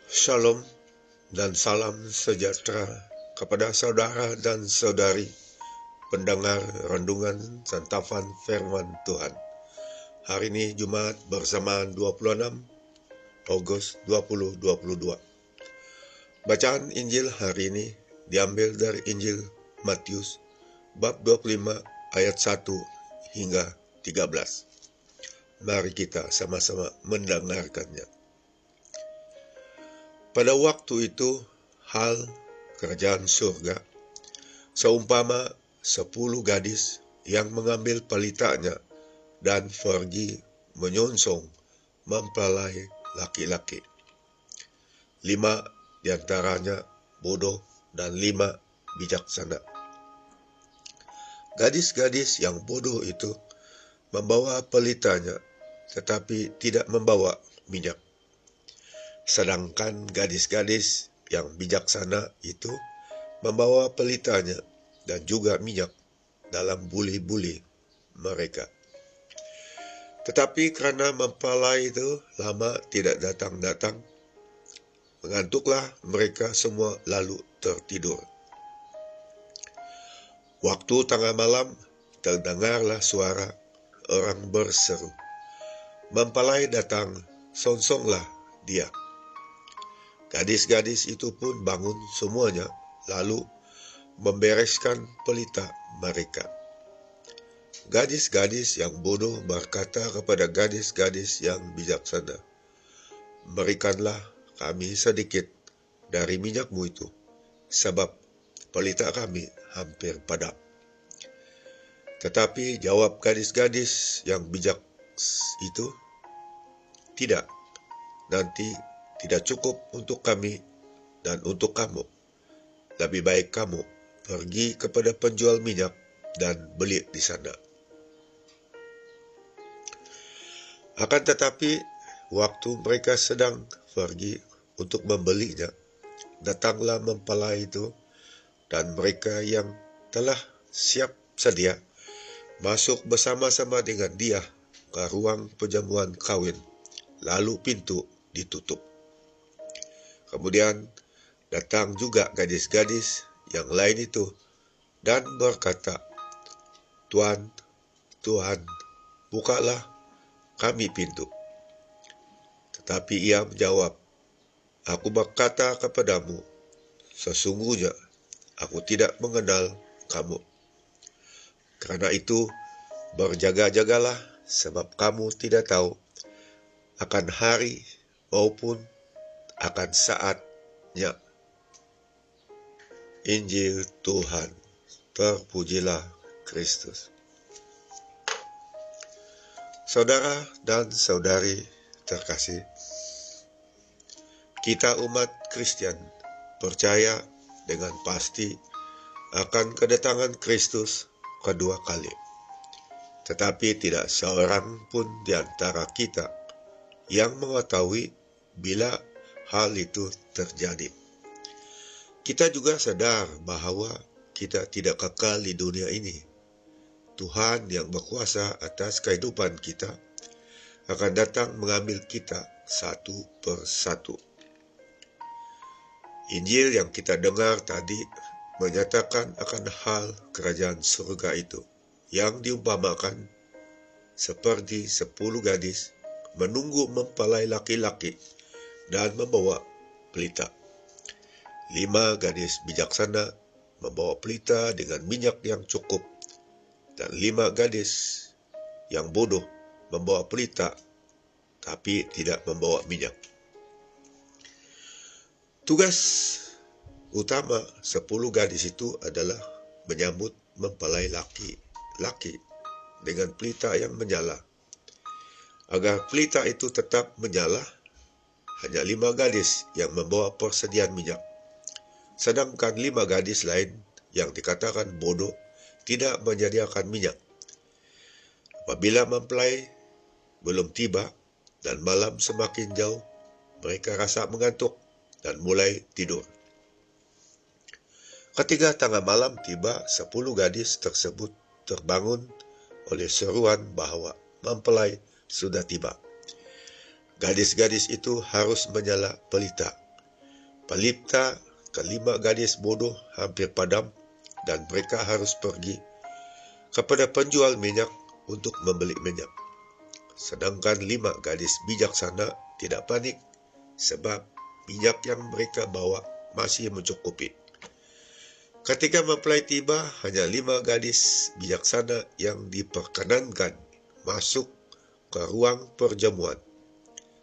Shalom dan salam sejahtera kepada saudara dan saudari pendengar renungan santapan firman Tuhan. Hari ini Jumat bersamaan 26 Agustus 2022. Bacaan Injil hari ini diambil dari Injil Matius bab 25 ayat 1 hingga 13. Mari kita sama-sama mendengarkannya. Pada waktu itu, hal kerajaan surga seumpama 10 gadis yang mengambil pelitanya dan pergi menyongsong mempelai laki-laki. 5 diantaranya bodoh dan 5 bijaksana. Gadis-gadis yang bodoh itu membawa pelitanya, tetapi tidak membawa minyak. Sedangkan gadis-gadis yang bijaksana itu membawa pelitanya dan juga minyak dalam buli-buli mereka. Tetapi karena mempelai itu lama tidak datang-datang, mengantuklah mereka semua lalu tertidur. Waktu tengah malam terdengarlah suara orang berseru, "Mempelai datang, songsonglah dia." Gadis-gadis itu pun bangun semuanya, lalu membereskan pelita mereka. Gadis-gadis yang bodoh berkata kepada gadis-gadis yang bijaksana, "Berikanlah kami sedikit dari minyakmu itu, sebab pelita kami hampir padam." Tetapi jawab gadis-gadis yang bijak itu, "Tidak, nanti tidak cukup untuk kami dan untuk kamu. Lebih baik kamu pergi kepada penjual minyak dan beli di sana." Akan tetapi, waktu mereka sedang pergi untuk membelinya, datanglah mempelai itu, dan mereka yang telah siap sedia masuk bersama-sama dengan dia ke ruang perjamuan kawin, lalu pintu ditutup. Kemudian datang juga gadis-gadis yang lain itu dan berkata, "Tuan, Tuhan, bukalah kami pintu." Tetapi ia menjawab, "Aku berkata kepadamu, sesungguhnya aku tidak mengenal kamu. Karena itu, berjaga-jagalah, sebab kamu tidak tahu akan hari maupun akan saatnya." Injil Tuhan, terpujilah Kristus. Saudara dan saudari terkasih, kita umat Kristen percaya dengan pasti akan kedatangan Kristus kedua kali. Tetapi tidak seorang pun di antara kita yang mengetahui bila hal itu terjadi. Kita juga sadar bahwa kita tidak kekal di dunia ini. Tuhan yang berkuasa atas kehidupan kita akan datang mengambil kita satu persatu. Injil yang kita dengar tadi menyatakan akan hal kerajaan surga itu, yang diumpamakan seperti 10 gadis menunggu mempelai laki-laki dan membawa pelita. 5 gadis bijaksana membawa pelita dengan minyak yang cukup, dan 5 gadis yang bodoh membawa pelita tapi tidak membawa minyak. Tugas utama 10 gadis itu adalah menyambut mempelai laki-laki dengan pelita yang menyala. Agar pelita itu tetap menyala, hanya 5 gadis yang membawa persediaan minyak. Sedangkan 5 gadis lain yang dikatakan bodoh tidak menyediakan minyak. Apabila mempelai belum tiba dan malam semakin jauh, mereka rasa mengantuk dan mulai tidur. Ketika tengah malam tiba, 10 gadis tersebut terbangun oleh seruan bahwa mempelai sudah tiba. Gadis-gadis itu harus menyala pelita Pelita kelima gadis bodoh hampir padam dan mereka harus pergi kepada penjual minyak untuk membeli minyak. Sedangkan 5 gadis bijaksana tidak panik sebab minyak yang mereka bawa masih mencukupi. Ketika mempelai tiba, hanya 5 gadis bijaksana yang diperkenankan masuk ke ruang perjamuan.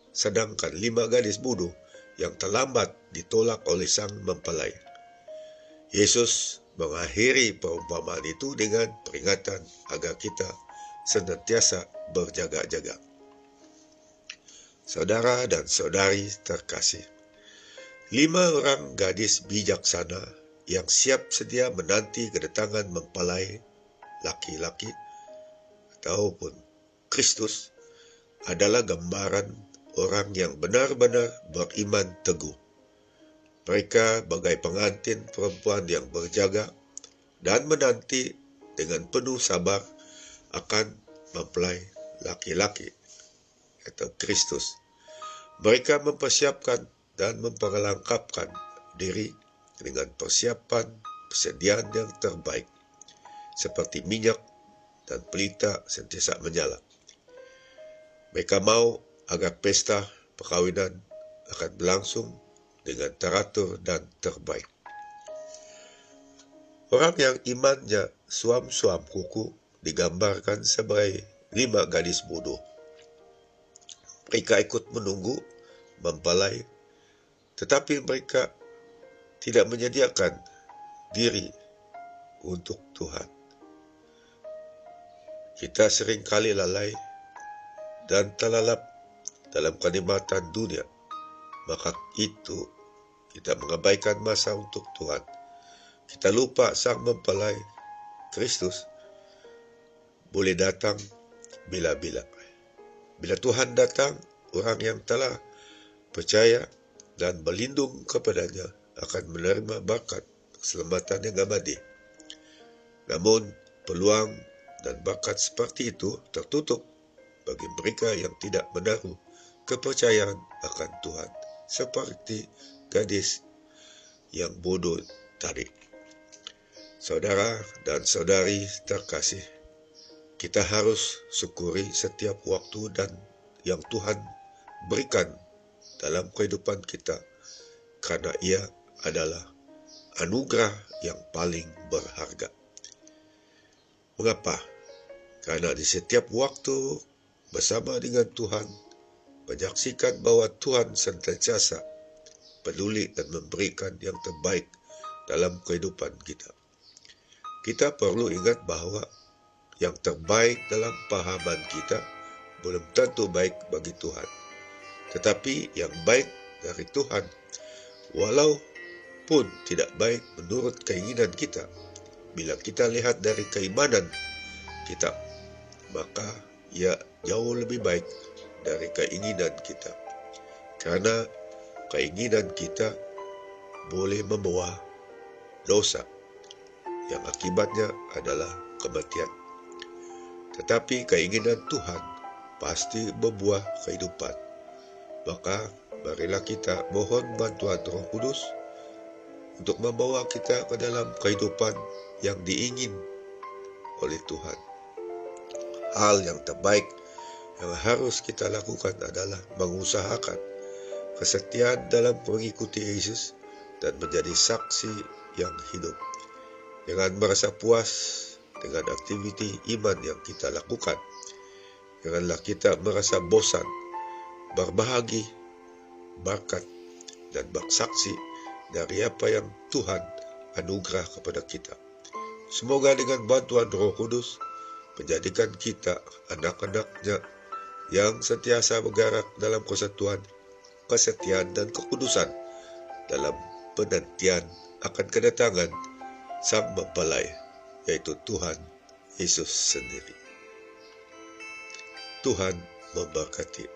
Sedangkan 5 gadis bodoh yang terlambat ditolak oleh sang mempelai. Yesus mengakhiri perumpamaan itu dengan peringatan agar kita senantiasa berjaga-jaga. Saudara dan saudari terkasih, 5 orang gadis bijaksana yang siap sedia menanti kedatangan mempelai laki-laki ataupun Kristus adalah gambaran orang yang benar-benar beriman teguh. Mereka bagai pengantin perempuan yang berjaga dan menanti dengan penuh sabar akan mempelai laki-laki atau Kristus. Mereka mempersiapkan dan memperlengkapkan diri dengan persiapan persediaan yang terbaik, seperti minyak dan pelita sentiasa menyala. Mereka mau agar pesta perkawinan akan berlangsung dengan teratur dan terbaik. Orang yang imannya suam-suam kuku digambarkan sebagai 5 gadis bodoh. Mereka ikut menunggu mempelai, tetapi mereka tidak menyediakan diri untuk Tuhan. Kita seringkali lalai dan terlalap dalam kenikmatan dunia, maka itu kita mengabaikan masa untuk Tuhan. Kita lupa sang mempelai Kristus boleh datang bila-bila. Bila Tuhan datang, orang yang telah percaya dan berlindung kepadanya akan menerima berkat keselamatan yang abadi. Namun, peluang dan berkat seperti itu tertutup bagi mereka yang tidak menaruh kepercayaan akan Tuhan, seperti gadis yang bodoh tadi. Saudara dan saudari terkasih, kita harus syukuri setiap waktu dan yang Tuhan berikan dalam kehidupan kita, karena ia adalah anugerah yang paling berharga. Mengapa? Karena di setiap waktu bersama dengan Tuhan, menyaksikan bahwa Tuhan senantiasa peduli dan memberikan yang terbaik dalam kehidupan kita. Kita perlu ingat bahwa yang terbaik dalam pahaman kita belum tentu baik bagi Tuhan. Tetapi yang baik dari Tuhan, walaupun tidak baik menurut keinginan kita, bila kita lihat dari keimanan kita, maka ia jauh lebih baik dari keinginan kita. Karena keinginan kita boleh membawa dosa, yang akibatnya adalah kematian. Tetapi keinginan Tuhan pasti membuah kehidupan. Maka marilah kita mohon bantuan Roh Kudus untuk membawa kita ke dalam kehidupan yang diingin oleh Tuhan. Hal yang terbaik yang harus kita lakukan adalah mengusahakan kesetiaan dalam mengikuti Yesus dan menjadi saksi yang hidup. Jangan merasa puas dengan aktiviti iman yang kita lakukan. Janganlah kita merasa bosan berbahagi, berkat, dan bersaksi dari apa yang Tuhan anugerah kepada kita. Semoga dengan bantuan Roh Kudus menjadikan kita anak-anaknya yang sentiasa bergerak dalam kesatuan, kesetiaan, dan kekudusan dalam penantian akan kedatangan Sang Mempelai, yaitu Tuhan Yesus sendiri. Tuhan memberkati.